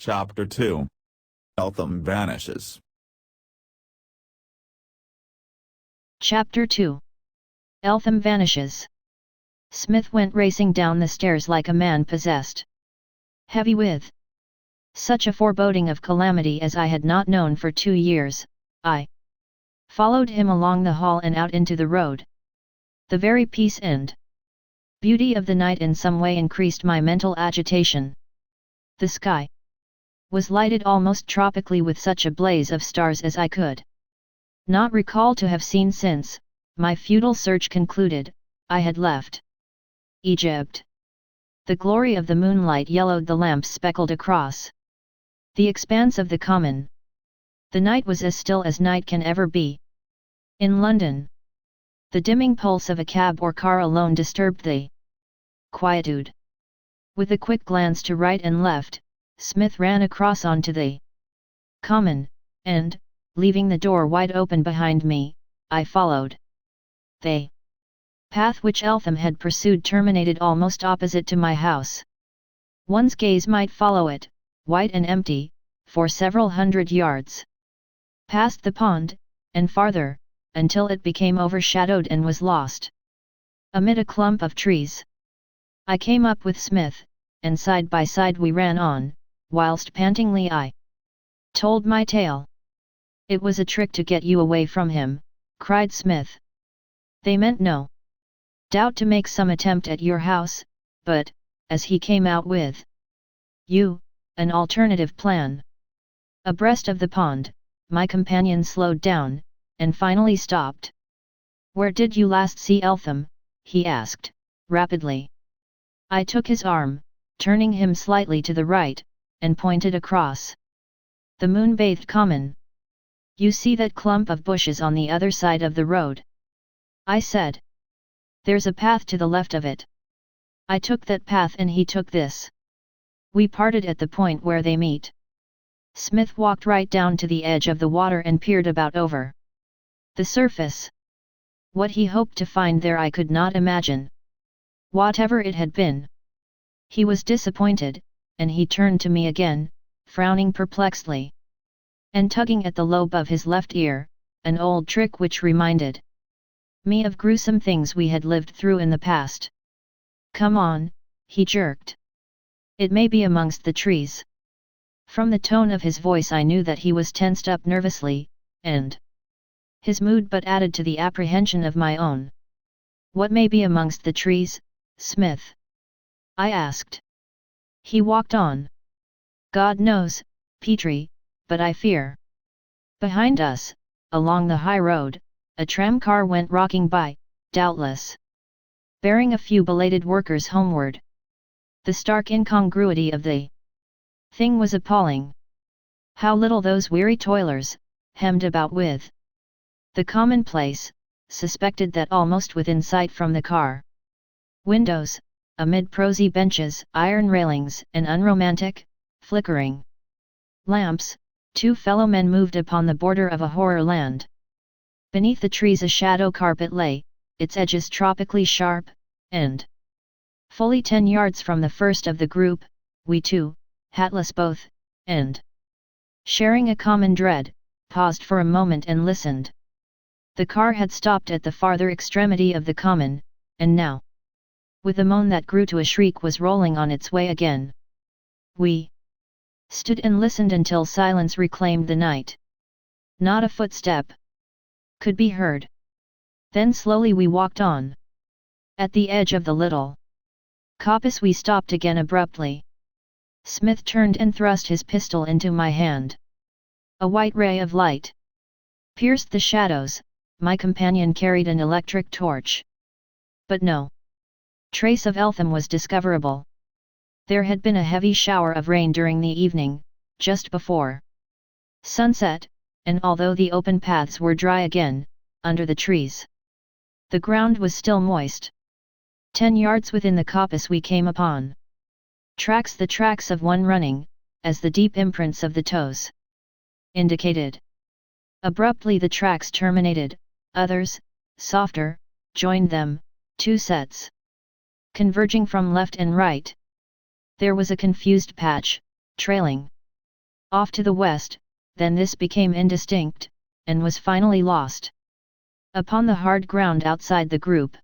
Chapter 2. Eltham vanishes. Chapter 2. Eltham vanishes. Smith went racing down the stairs like a man possessed. Heavy with such a foreboding of calamity as I had not known for 2 years, I followed him along the hall and out into the road. The very peace and beauty of the night in some way increased my mental agitation. The sky was lighted almost tropically with such a blaze of stars as I could not recall to have seen since, my futile search concluded, I had left Egypt. The glory of the moonlight yellowed the lamps speckled across the expanse of the common. The night was as still as night can ever be. In London, the dimming pulse of a cab or car alone disturbed the quietude. With a quick glance to right and left, Smith ran across onto the common, and, leaving the door wide open behind me, I followed. The path which Eltham had pursued terminated almost opposite to my house. One's gaze might follow it, white and empty, for several hundred yards. Past the pond, and farther, until it became overshadowed and was lost amid a clump of trees. I came up with Smith, and side by side we ran on, whilst pantingly I told my tale. "It was a trick to get you away from him," cried Smith. "They meant no doubt to make some attempt at your house, but, as he came out with you, an alternative plan." Abreast of the pond, my companion slowed down, and finally stopped. "Where did you last see Eltham?" he asked, rapidly. I took his arm, turning him slightly to the right, and pointed across the moon-bathed common. "You see that clump of bushes on the other side of the road?" I said. "There's a path to the left of it. I took that path and he took this. We parted at the point where they meet." Smith walked right down to the edge of the water and peered about over the surface. What he hoped to find there I could not imagine. Whatever it had been, he was disappointed, and he turned to me again, frowning perplexedly, and tugging at the lobe of his left ear, an old trick which reminded me of gruesome things we had lived through in the past. "Come on," he jerked. "It may be amongst the trees." From the tone of his voice I knew that he was tensed up nervously, and his mood but added to the apprehension of my own. "What may be amongst the trees, Smith?" I asked. He walked on. "God knows, Petrie, but I fear." Behind us, along the high road, a tramcar went rocking by, doubtless bearing a few belated workers homeward. The stark incongruity of the thing was appalling. How little those weary toilers, hemmed about with the commonplace, suspected that almost within sight from the car windows, amid prosy benches, iron railings, and unromantic, flickering lamps, 2 fellow men moved upon the border of a horror land. Beneath the trees a shadow carpet lay, its edges tropically sharp, and fully 10 yards from the first of the group, we two, hatless both, and sharing a common dread, paused for a moment and listened. The car had stopped at the farther extremity of the common, and now, with a moan that grew to a shriek, was rolling on its way again. We stood and listened until silence reclaimed the night. Not a footstep could be heard. Then slowly we walked on. At the edge of the little coppice we stopped again abruptly. Smith turned and thrust his pistol into my hand. A white ray of light pierced the shadows. My companion carried an electric torch. But no trace of Eltham was discoverable. There had been a heavy shower of rain during the evening, just before sunset, and although the open paths were dry again, under the trees, the ground was still moist. 10 yards within the coppice we came upon the tracks of one running, as the deep imprints of the toes indicated. Abruptly the tracks terminated, others, softer, joined them, 2 sets converging from left and right. There was a confused patch, trailing Off to the west, then this became indistinct, and was finally lost. Upon the hard ground outside the group.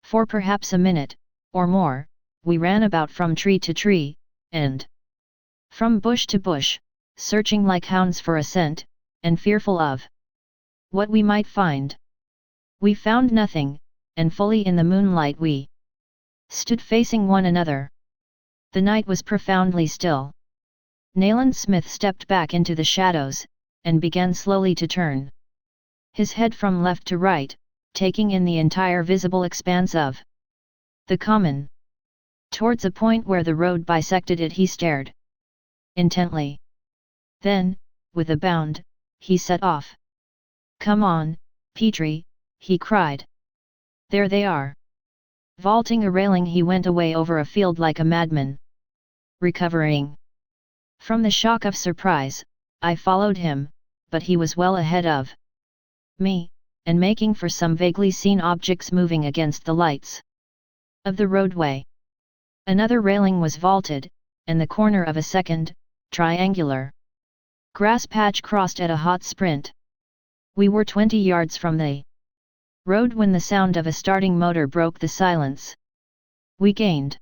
For perhaps a minute, or more, we ran about from tree to tree, and from bush to bush, searching like hounds for a scent, and fearful of what we might find. We found nothing, and fully in the moonlight we stood facing one another. The night was profoundly still. Nayland Smith stepped back into the shadows, and began slowly to turn his head from left to right, taking in the entire visible expanse of the common. Towards a point where the road bisected it he stared intently. Then, with a bound, he set off. "Come on, Petrie," he cried. "There they are." Vaulting a railing he went away over a field like a madman. Recovering from the shock of surprise, I followed him, but he was well ahead of me, and making for some vaguely seen objects moving against the lights of the roadway. Another railing was vaulted, and the corner of a second, triangular grass patch crossed at a hot sprint. We were 20 yards from the road when the sound of a starting motor broke the silence. We gained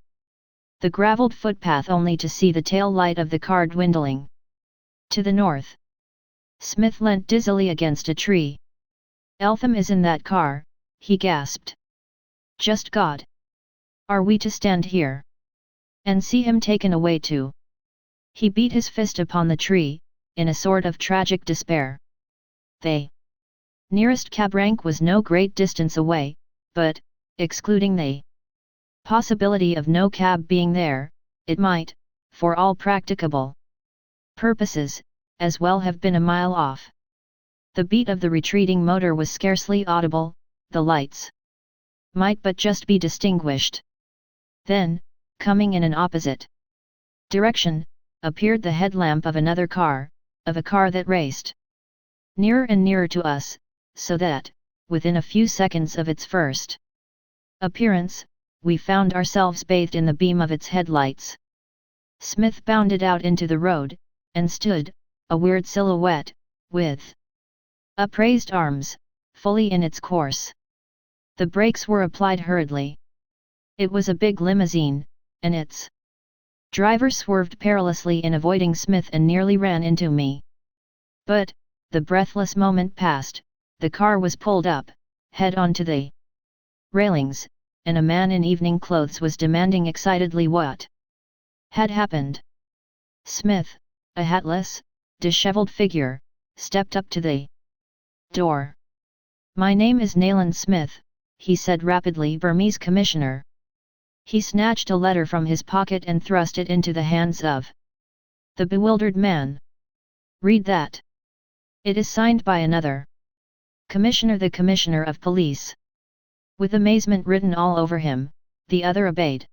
the gravelled footpath only to see the tail light of the car dwindling to the north. Smith leant dizzily against a tree. "Eltham is in that car," he gasped. "Just God! Are we to stand here and see him taken away too?" He beat his fist upon the tree, in a sort of tragic despair. The nearest cab rank was no great distance away, but, excluding the possibility of no cab being there, it might, for all practicable purposes, as well have been a mile off. The beat of the retreating motor was scarcely audible, the lights might but just be distinguished. Then, coming in an opposite direction, appeared the headlamp of another car, of a car that raced nearer and nearer to us, so that, within a few seconds of its first appearance, we found ourselves bathed in the beam of its headlights. Smith bounded out into the road, and stood, a weird silhouette, with upraised arms, fully in its course. The brakes were applied hurriedly. It was a big limousine, and its driver swerved perilously in avoiding Smith and nearly ran into me. But, the breathless moment passed, the car was pulled up, head on to the railings, and a man in evening clothes was demanding excitedly what had happened. Smith, a hatless, dishevelled figure, stepped up to the door. "My name is Nayland Smith," he said rapidly. "Burmese commissioner." He snatched a letter from his pocket and thrust it into the hands of the bewildered man. "Read that. It is signed by another commissioner, the Commissioner of Police." With amazement written all over him, the other obeyed.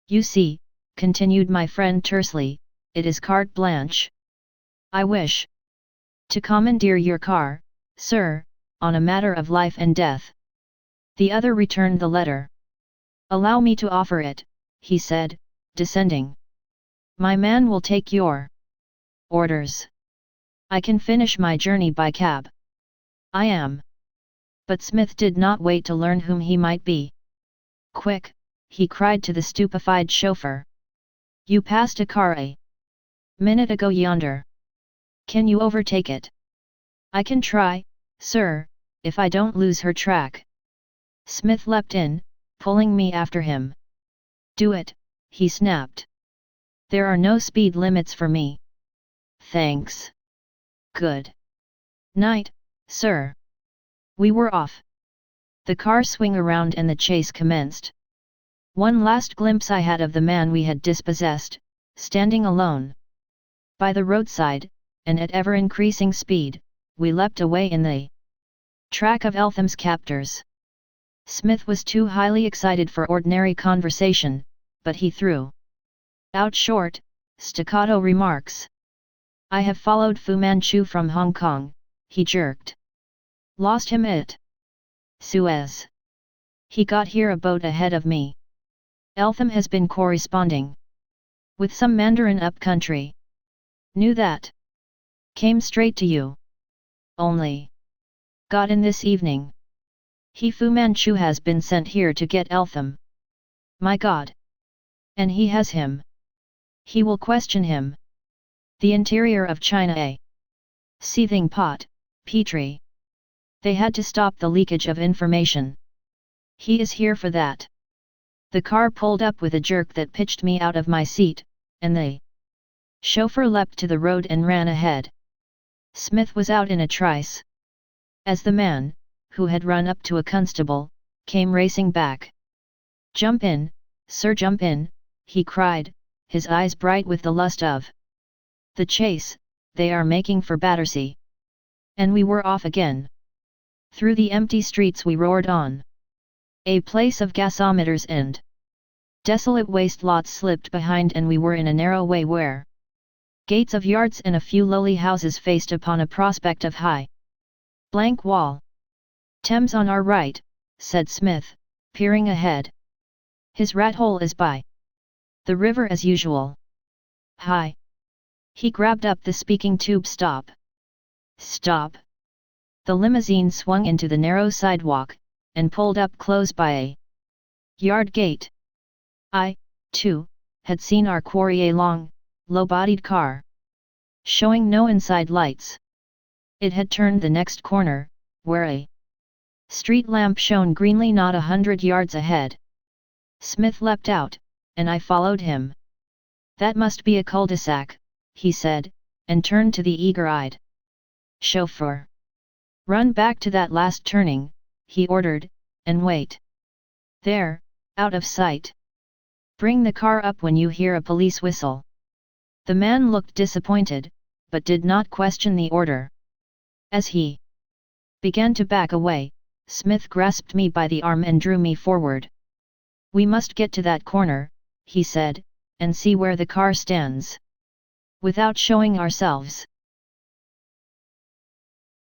"You see," continued my friend tersely, "it is carte blanche. I wish to commandeer your car, sir, on a matter of life and death." The other returned the letter. "Allow me to offer it," he said, descending. "My man will take your orders. I can finish my journey by cab. I am." But Smith did not wait to learn whom he might be. "Quick," he cried to the stupefied chauffeur. "You passed a car a minute ago yonder. Can you overtake it?" "I can try, sir, if I don't lose her track." Smith leapt in, pulling me after him. "Do it," he snapped. "There are no speed limits for me." "Thanks. Good night, sir." We were off. The car swung around and the chase commenced. One last glimpse I had of the man we had dispossessed, standing alone by the roadside, and at ever-increasing speed, we leapt away in the track of Eltham's captors. Smith was too highly excited for ordinary conversation, but he threw out short, staccato remarks. "I have followed Fu Manchu from Hong Kong," he jerked. "Lost him at Suez. He got here a boat ahead of me. Eltham has been corresponding with some Mandarin up country. Knew that. Came straight to you. Only. Got in this evening. Fu Manchu has been sent here to get Eltham. My God. And he has him. He will question him. The interior of China a seething pot, Petrie. They had to stop the leakage of information. He is here for that. The car pulled up with a jerk that pitched me out of my seat, and the chauffeur leapt to the road and ran ahead. Smith was out in a trice. As the man, who had run up to a constable, came racing back. Jump in, sir, jump in, he cried, his eyes bright with the lust of the chase. They are making for Battersea. And we were off again. Through the empty streets we roared on. A place of gasometers and desolate waste lots slipped behind, and we were in a narrow way where gates of yards and a few lowly houses faced upon a prospect of high blank wall. Thames on our right, said Smith, peering ahead. His rat hole is by the river as usual. Hi. He grabbed up the speaking tube. Stop. Stop. The limousine swung into the narrow sidewalk, and pulled up close by a yard gate. I, too, had seen our quarry, a long, low-bodied car, showing no inside lights. It had turned the next corner, where a street lamp shone greenly not 100 yards ahead. Smith leapt out, and I followed him. That must be a cul-de-sac, he said, and turned to the eager-eyed chauffeur. Run back to that last turning, he ordered, and wait there, out of sight. Bring the car up when you hear a police whistle. The man looked disappointed, but did not question the order. As he began to back away, Smith grasped me by the arm and drew me forward. We must get to that corner, he said, and see where the car stands. Without showing ourselves.